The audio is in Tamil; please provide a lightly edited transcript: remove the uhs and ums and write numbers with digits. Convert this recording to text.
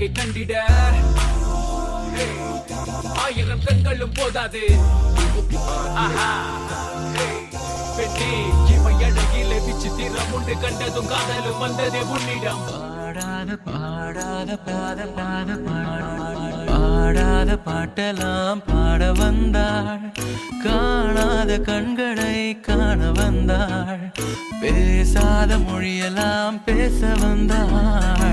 அழகை கண்டிட ஆயிரம் கண்களும் போதாது. பெண்ணே இவை அழகிலே விசித்திரம் உண்டு கண்டதும் காதலும் வந்ததே உன்னிடம். பாடாத பாடாத பாத பாத பாடாத பாட்டெல்லாம் பாட வந்தாள். காணாத கண்களை காண வந்தாள். பேசாத மொழியெல்லாம் பேச வந்தாள்.